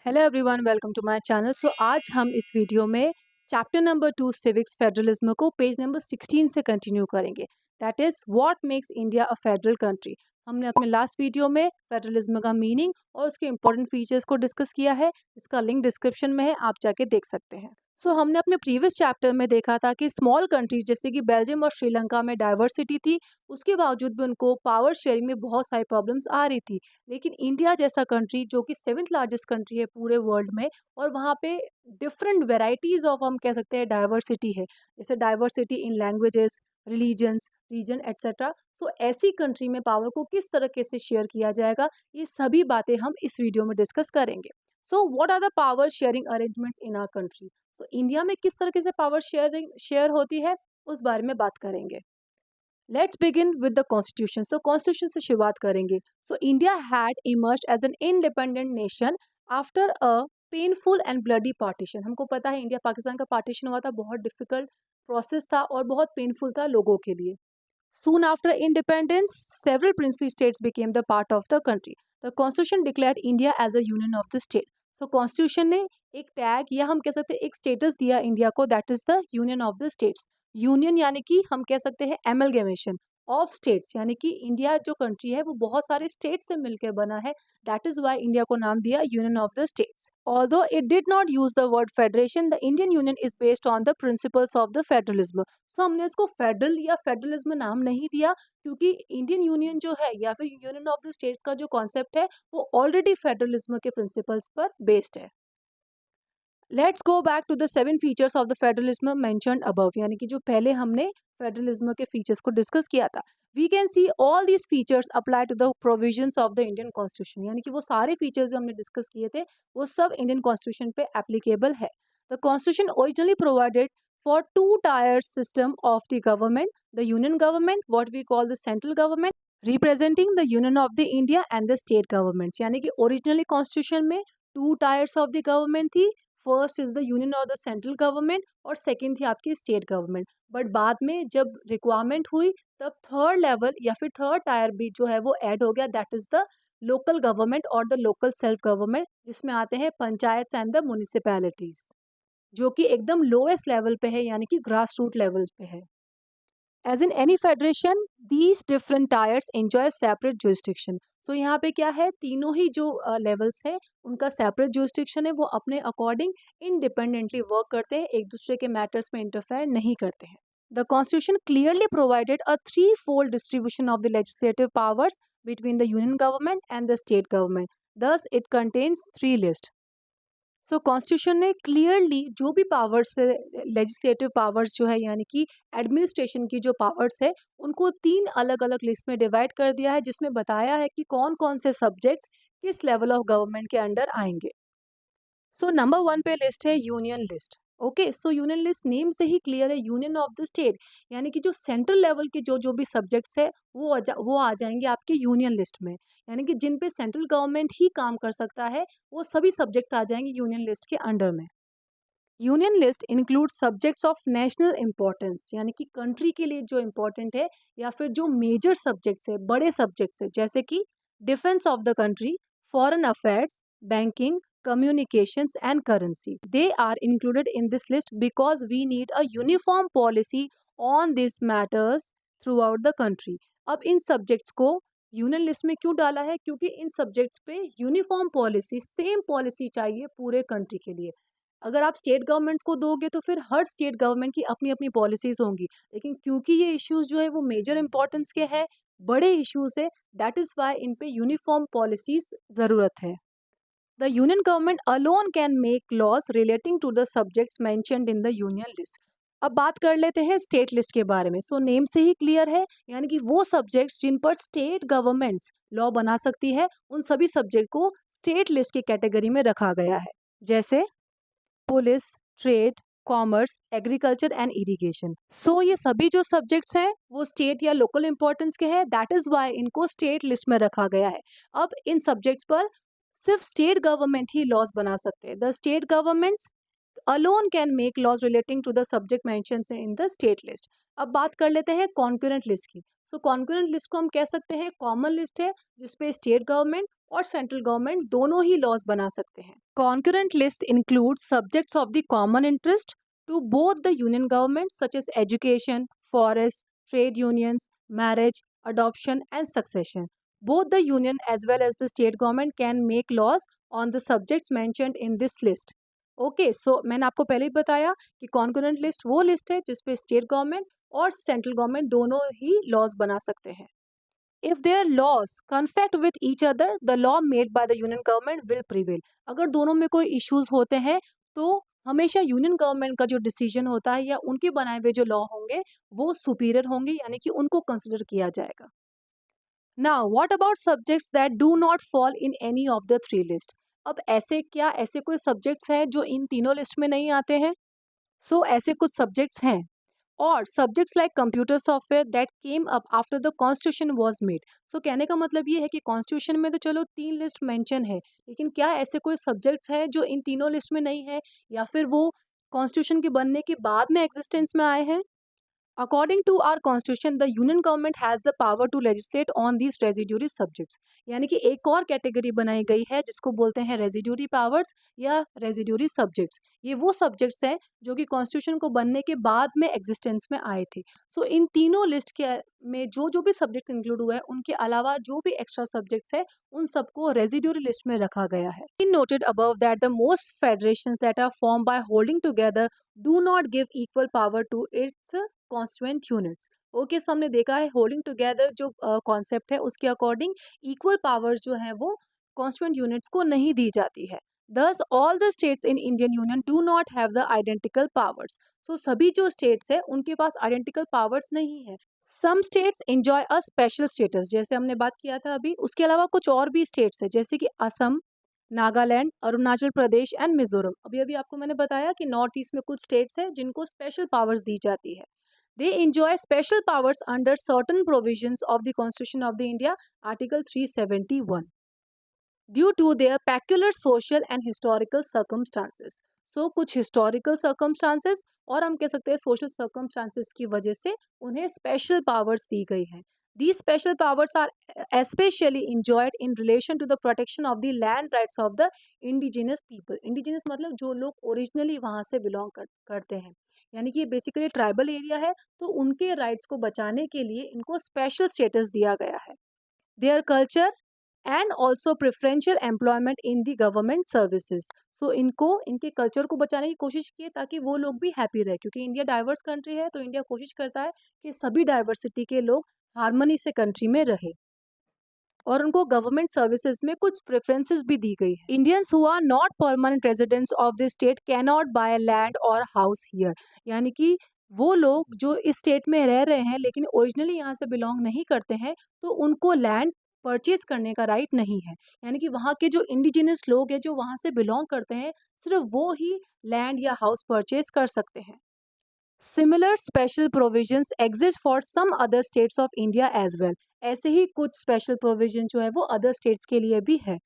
Hello everyone, welcome to my channel. आज हम इस वीडियो में चैप्टर नंबर 2 सिविक्स फेडरलिज्म को पेज नंबर 16 से कंटिन्यू करेंगे। That is what makes India a federal country. हमने अपने लास्ट वीडियो में फेडरलिज्म का मीनिंग और उसके इंपॉर्टेंट फीचर्स को डिस्कस किया है। इसका लिंक डिस्क्रिप्शन में है, आप जाके देख सकते हैं। हमने अपने प्रीवियस चैप्टर में देखा था कि स्मॉल कंट्रीज जैसे कि बेल्जियम और श्रीलंका में डाइवर्सिटी थी, उसके बावजूद भी उनको पावर शेयरिंग में बहुत सारी प्रॉब्लम्स आ रही थी। लेकिन इंडिया जैसा कंट्री जो कि 7th लार्जेस्ट कंट्री है पूरे वर्ल्ड में, और वहाँ पे डिफरेंट वेराइटीज़ ऑफ, हम कह सकते हैं, डाइवर्सिटी है। जैसे diversity in languages, religions, region etcetera. ऐसी कंट्री में पावर को किस तरीके से शेयर किया जाएगा, ये सभी बातें हम इस वीडियो में डिस्कस करेंगे। What are the power sharing arrangements in our country. India में किस तरीके से पावर शेयर होती है, उस बारे में बात करेंगे। Let's begin with the constitution. Constitution से शुरुआत करेंगे। India had emerged as an independent nation after a painful and bloody partition. हमको पता है इंडिया पाकिस्तान का पार्टीशन हुआ था, बहुत डिफिकल्ट प्रोसेस था और बहुत पेनफुल था लोगों के लिए। Soon after independence, several princely states became the part of the country. The constitution declared India as a union of the state. Constitution ने एक टैग या हम कह सकते हैं एक स्टेटस दिया इंडिया को, that is the union of the states. Union यानी कि हम कह सकते हैं एमलगेमेशन ऑफ स्टेट्स, यानी कि इंडिया जो कंट्री है वो बहुत सारे स्टेट से मिलकर बना है। दैट इज वाई इंडिया को नाम दिया union of the states. Although it did not use the word federation, the Indian union is based on the principles of the federalism. हमने इसको फेडरल या फेडरलिज्म नाम नहीं दिया, क्योंकि इंडियन यूनियन जो है या फिर यूनियन ऑफ द स्टेट्स का जो कॉन्सेप्ट है वो ऑलरेडी फेडरलिज्म के प्रिंसिपल्स पर बेस्ड है। Let's go back to the 7 features of the federalism mentioned above, यानी कि जो पहले हमने फेडरलिज्म के फीचर्स को डिस्कस किया था। We can see all these features apply to the provisions of the Indian constitution, यानी कि वो सारे फीचर्स जो हमने डिस्कस किए थे वो सब इंडियन कॉन्स्टिट्यूशन पे एप्लीकेबल है। The constitution originally provided for two-tier system of the government, the union government, what we call the central government, representing the union of the India and the state governments। यानी कि originally constitution में two tiers of the government थी। First is the union of the central government और second थी आपकी state government. But बाद में जब रिक्वायरमेंट हुई तब थर्ड लेवल या फिर थर्ड टायर भी जो है वो ऐड हो गया, that is the local government और द लोकल सेल्फ गवर्नमेंट, जिसमें आते हैं पंचायत एंड द म्यूनिसिपैलिटीज, जो कि एकदम लोएस्ट लेवल पे है, यानी कि ग्रास रूट लेवल पे है। As in any federation these different tiers enjoy separate jurisdiction. यहाँ पे क्या है, तीनों ही जो लेवल्स है उनका सेपरेट जुरिस्डिक्शन है, वो अपने अकॉर्डिंग इंडिपेंडेंटली वर्क करते हैं, एक दूसरे के मैटर्स में इंटरफेयर नहीं करते हैं। The constitution clearly provided a three fold distribution of the legislative powers between the union government and the state government, thus it contains 3 list. Constitution ने क्लियरली जो भी पावर्स है, लेजिस्लेटिव पावर्स जो है यानी कि एडमिनिस्ट्रेशन की जो पावर्स है, उनको 3 अलग अलग लिस्ट में डिवाइड कर दिया है, जिसमें बताया है कि कौन कौन से सब्जेक्ट्स किस लेवल ऑफ गवर्नमेंट के अंडर आएंगे। नंबर 1 पे लिस्ट है union list. Okay, union list name से ही क्लियर है, यूनियन ऑफ द स्टेट, यानी कि जो सेंट्रल लेवल के जो जो भी सब्जेक्ट्स है वो आ जाएंगे आपके यूनियन लिस्ट में, यानी कि जिन पे सेंट्रल गवर्नमेंट ही काम कर सकता है वो सभी सब्जेक्ट्स आ जाएंगे यूनियन लिस्ट के अंडर में। Union list include subjects of national importance, यानी कि कंट्री के लिए जो इम्पोर्टेंट है या फिर जो मेजर सब्जेक्ट्स है, बड़े सब्जेक्ट्स है, जैसे कि defence of the country, foreign affairs, banking, communications and currency. They are included in this list because we need a uniform policy on these matters throughout the country. अब इन subjects को union list में क्यों डाला है, क्योंकि इन subjects पे uniform policy, same policy चाहिए पूरे कंट्री के लिए। अगर आप स्टेट गवर्नमेंट्स को दोगे तो फिर हर स्टेट गवर्नमेंट की अपनी अपनी पॉलिसीज होंगी, लेकिन क्योंकि ये इश्यूज जो है वो मेजर इंपॉर्टेंस के हैं, बड़े इश्यूज है, दैट इज वाई इन पे यूनिफॉर्म पॉलिसीज ज़रूरत है। The union government alone can make laws relating to the subjects mentioned in the union list. अब बात कर लेते हैं स्टेट लिस्ट के बारे में। नेम से ही क्लियर है, यानी कि वो सब्जेक्ट्स जिन पर स्टेट गवर्नमेंट्स लॉ बना सकती है, उन सभी सब्जेक्ट को स्टेट लिस्ट की कैटेगरी में रखा गया है, जैसे police, trade, commerce, agriculture and irrigation. ये सभी जो सब्जेक्ट्स हैं वो स्टेट या लोकल इंपॉर्टेंस के हैं, दैट इज वाई इनको स्टेट लिस्ट में रखा गया है। अब इन सब्जेक्ट्स पर सिर्फ स्टेट गवर्नमेंट ही लॉज बना सकते हैं। The state governments alone can make laws relating to the subject mentioned in the state list. अब बात कर लेते हैं कॉन्करेंट लिस्ट की. सो कॉन्करेंट लिस्ट को हम कह सकते हैं कॉमन लिस्ट है जिसपे स्टेट गवर्नमेंट और सेंट्रल गवर्नमेंट दोनों ही लॉज बना सकते हैं. Concurrent list include subjects of the common interest to both the union governments such as education, forest, trade unions, marriage, adoption and succession. Both the union as well as the state government can make laws on the subjects mentioned in this list. Okay so मैंने आपको पहले ही बताया कि concurrent list वो list है जिसपे state government और central government दोनों ही लॉज बना सकते हैं. If their laws conflict with each other the law made by the union government will prevail. अगर दोनों में कोई इश्यूज होते हैं तो हमेशा यूनियन गवर्नमेंट का जो डिसीजन होता है या उनके बनाए हुए जो लॉ होंगे वो सुपीरियर होंगे यानी कि उनको कंसिडर किया जाएगा. Now what about subjects that do not fall in any of the three list. अब ऐसे कोई सब्जेक्ट्स हैं जो इन तीनों लिस्ट में नहीं आते हैं. ऐसे कुछ सब्जेक्ट्स हैं और subjects like computer software that came up after the constitution was made. कहने का मतलब ये है कि कॉन्स्टिट्यूशन में तो चलो 3 लिस्ट मेंशन है, लेकिन क्या ऐसे कोई सब्जेक्ट्स हैं जो इन तीनों लिस्ट में नहीं है या फिर वो कॉन्स्टिट्यूशन के बनने के बाद में एग्जिस्टेंस में आए हैं. According to our constitution the union government has the power to legislate on these residuary subjects. यानी कि एक और कैटेगरी बनाई गई है जिसको बोलते हैं रेजिड्यूरी पावर्स या रेजिड्यूरी सब्जेक्ट्स. ये वो सब्जेक्ट्स हैं जो कि कॉन्स्टिट्यूशन को बनने के बाद में एग्जिस्टेंस में आए थे. इन तीनों लिस्ट के में जो भी सब्जेक्ट्स इंक्लूड हुए हैं उनके अलावा जो भी एक्स्ट्रा सब्जेक्ट्स है उन सबको रेजिड्यूरी लिस्ट में रखा गया है. In noted above that the most federations that are form by holding together do not give equal power to its constituent units. Okay so हमने देखा है होल्डिंग टुगेदर जो कॉन्सेप्ट है उसके अकॉर्डिंग इक्वल पावर्स जो है वो कॉन्स्टिट्यूएंट यूनिट्स को नहीं दी जाती है. Thus, all the states in Indian Union do not have the identical powers. सभी जो स्टेट्स है उनके पास आइडेंटिकल पावर्स नहीं है. Some states enjoy a special status जैसे हमने बात किया था अभी. उसके अलावा कुछ और भी स्टेट्स है जैसे कि असम, नागालैंड, अरुणाचल प्रदेश एंड मिजोरम. अभी अभी आपको मैंने बताया कि नॉर्थ ईस्ट में कुछ स्टेट्स है जिनको स्पेशल पावर्स दी जाती है. They enjoy special powers under certain provisions of the Constitution of the India, Article 371. Due to their peculiar social and historical circumstances. कुछ historical circumstances और हम कह सकते हैं social circumstances की वजह से उन्हें special powers दी गई हैं. These special powers are especially enjoyed in relation to the protection of the land rights of the indigenous people. Indigenous मतलब जो लोग originally वहाँ से belong करते हैं, यानी कि ये बेसिकली ट्राइबल एरिया है तो उनके राइट्स को बचाने के लिए इनको स्पेशल स्टेटस दिया गया है. Their culture and also preferential employment in the government services. इनको इनके कल्चर को बचाने की कोशिश की है ताकि वो लोग भी हैप्पी रहे, क्योंकि इंडिया डाइवर्स कंट्री है तो इंडिया कोशिश करता है कि सभी डाइवर्सिटी के लोग हार्मनी से कंट्री में रहे और उनको गवर्नमेंट सर्विसेज में कुछ प्रेफरेंसेस भी दी गई है. Indians who are not permanent residents of the state cannot buy land or house here. यानी कि वो लोग जो इस स्टेट में रह रहे हैं लेकिन ओरिजिनली यहाँ से बिलोंग नहीं करते हैं तो उनको लैंड परचेज करने का राइट नहीं है. यानी कि वहाँ के जो इंडिजिनस लोग हैं जो वहाँ से बिलोंग करते हैं सिर्फ वो ही लैंड या हाउस परचेज कर सकते हैं. Similar special provisions exist for some other states of India as well. ऐसे ही कुछ स्पेशल प्रोविजन जो है वो अदर स्टेट्स के लिए भी है.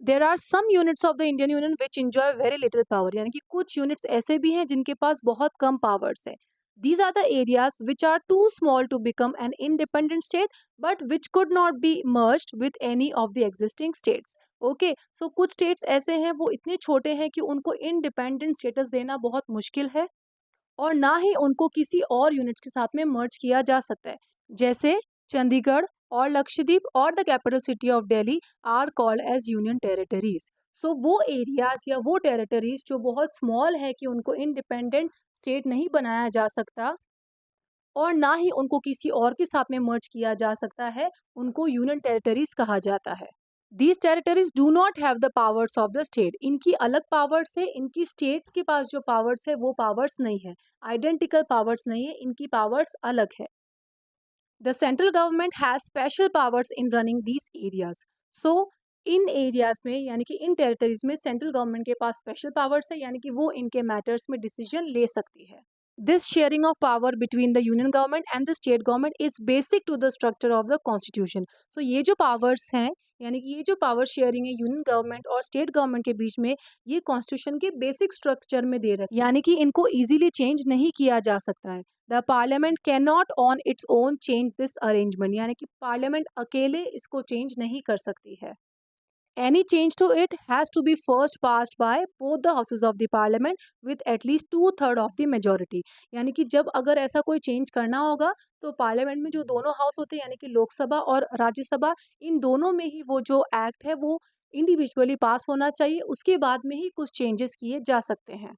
There are some units of the Indian union which enjoy very little power. यानी कि कुछ यूनिट्स ऐसे भी हैं जिनके पास बहुत कम पावर्स है. These are the areas which are too small to become an independent state but which could not be merged with any of the existing states. Okay, कुछ states ऐसे हैं वो इतने छोटे हैं कि उनको independent status देना बहुत मुश्किल है और ना ही उनको किसी और यूनिट्स के साथ में मर्ज किया जा सकता है. जैसे चंडीगढ़ और लक्षद्वीप और the capital city of Delhi are called as union territories. वो एरियाज या वो टेरिटरीज जो बहुत स्मॉल है कि उनको इंडिपेंडेंट स्टेट नहीं बनाया जा सकता और ना ही उनको किसी और के साथ में मर्ज किया जा सकता है, उनको यूनियन टेरिटरीज कहा जाता है. These territories do not have the powers of the state. इनकी अलग पावर्स है, इनकी स्टेट्स के पास जो पावर्स है वो पावर्स नहीं है, आइडेंटिकल पावर्स नहीं है, इनकी पावर्स अलग है. The central government has special powers in running these areas. In areas में यानी कि इन टेरिटरीज में सेंट्रल गवर्नमेंट के पास स्पेशल पावर्स है, यानी कि वो इनके मैटर्स में डिसीजन ले सकती है. This sharing of power between the union government and the state government is basic to the structure of the constitution. So ये जो powers हैं, यानी कि ये जो पावर शेयरिंग है यूनियन गवर्नमेंट और स्टेट गवर्नमेंट के बीच में, ये कॉन्स्टिट्यूशन के बेसिक स्ट्रक्चर में दे रखे, यानी कि इनको इजीली चेंज नहीं किया जा सकता है। The parliament can not on its own change this arrangement, यानी कि पार्लियामेंट अकेले इसको चेंज नहीं कर सकती है। Any change to it has to be first passed by both the houses of the parliament with at least 2/3 of the majority। यानी कि जब अगर ऐसा कोई चेंज करना होगा तो पार्लियामेंट में जो दोनों हाउस होते हैं, यानी कि लोकसभा और राज्यसभा, इन दोनों में ही वो जो एक्ट है वो इंडिविजुअली पास होना चाहिए, उसके बाद में ही कुछ चेंजेस किए जा सकते हैं।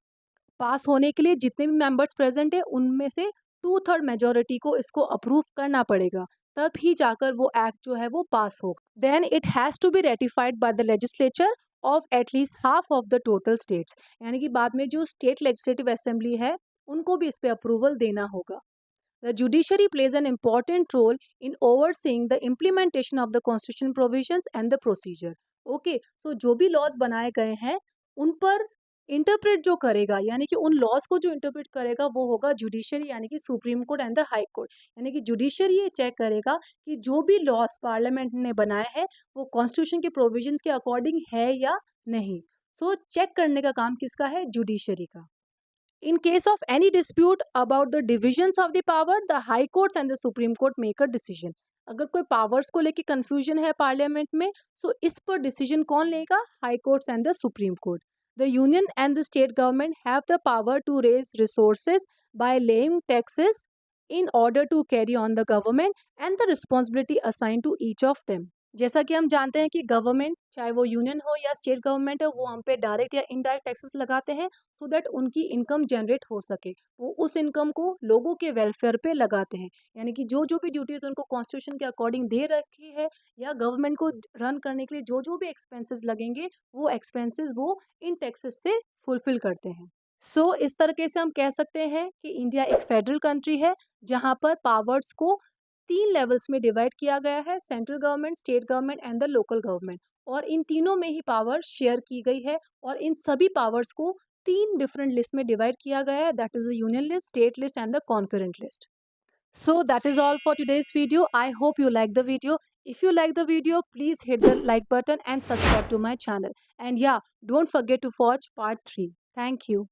पास होने के लिए जितने भी मेंबर्स प्रेजेंट है उनमें से 2/3 मेजोरिटी को इसको अप्रूव करना पड़ेगा, तब ही जाकर वो एक्ट जो है वो पास होगा। Then it has to be ratified by the legislature of at least half of the total states, यानी कि बाद में जो स्टेट लेजिस्लेटिव असेंबली है उनको भी इस पे अप्रूवल देना होगा। The judiciary plays an important role in overseeing the implementation of the constitution provisions and the procedure। Okay, so जो भी laws बनाए गए हैं उन पर इंटरप्रेट जो करेगा, यानी कि उन लॉज को जो इंटरप्रेट करेगा वो होगा जुडिशरी, यानी कि supreme court and the high court. यानी कि जुडिशरी ये चेक करेगा कि जो भी लॉज पार्लियामेंट ने बनाए हैं वो कॉन्स्टिट्यूशन के प्रोविजंस के अकॉर्डिंग है या नहीं। सो चेक करने का काम किसका है? जुडिशरी का। In case of any dispute about the divisions of the power, the high courts and the supreme court make a decision। अगर कोई पावर्स को लेके कंफ्यूजन है पार्लियामेंट में, सो इस पर डिसीजन कौन लेगा? High courts and the supreme court. The union and the state government have the power to raise resources by laying taxes in order to carry on the government and the responsibility assign to each of them. जैसा कि हम जानते हैं कि government, चाहे वो union हो या स्टेट गवर्नमेंट है, वो हम पे डायरेक्ट या इनडायरेक्ट टैक्सेस लगाते हैं सो दैट उनकी इनकम जनरेट हो सके। वो उस इनकम को लोगों के वेलफेयर पे लगाते हैं, यानी कि जो जो भी ड्यूटीज़ उनको कॉन्स्टिट्यूशन के अकॉर्डिंग दे रखी है या गवर्नमेंट को रन करने के लिए जो जो भी एक्सपेंसेस लगेंगे वो एक्सपेंसेस वो इन टैक्सेस से फुलफिल करते हैं। सो इस तरीके से हम कह सकते हैं कि इंडिया एक फेडरल कंट्री है जहाँ पर पावर्स को 3 लेवल्स में डिवाइड किया गया है, central government, state government and the local government. और इन तीनों में ही पावर शेयर की गई है और इन सभी पावर्स को 3 डिफरेंट लिस्ट में डिवाइड किया गया है, that is the union list, state list and the concurrent list. So that is all for today's video. I hope you like the video. If you like the video, please hit the like button and subscribe to my channel. And yeah, don't forget to watch part 3. Thank you.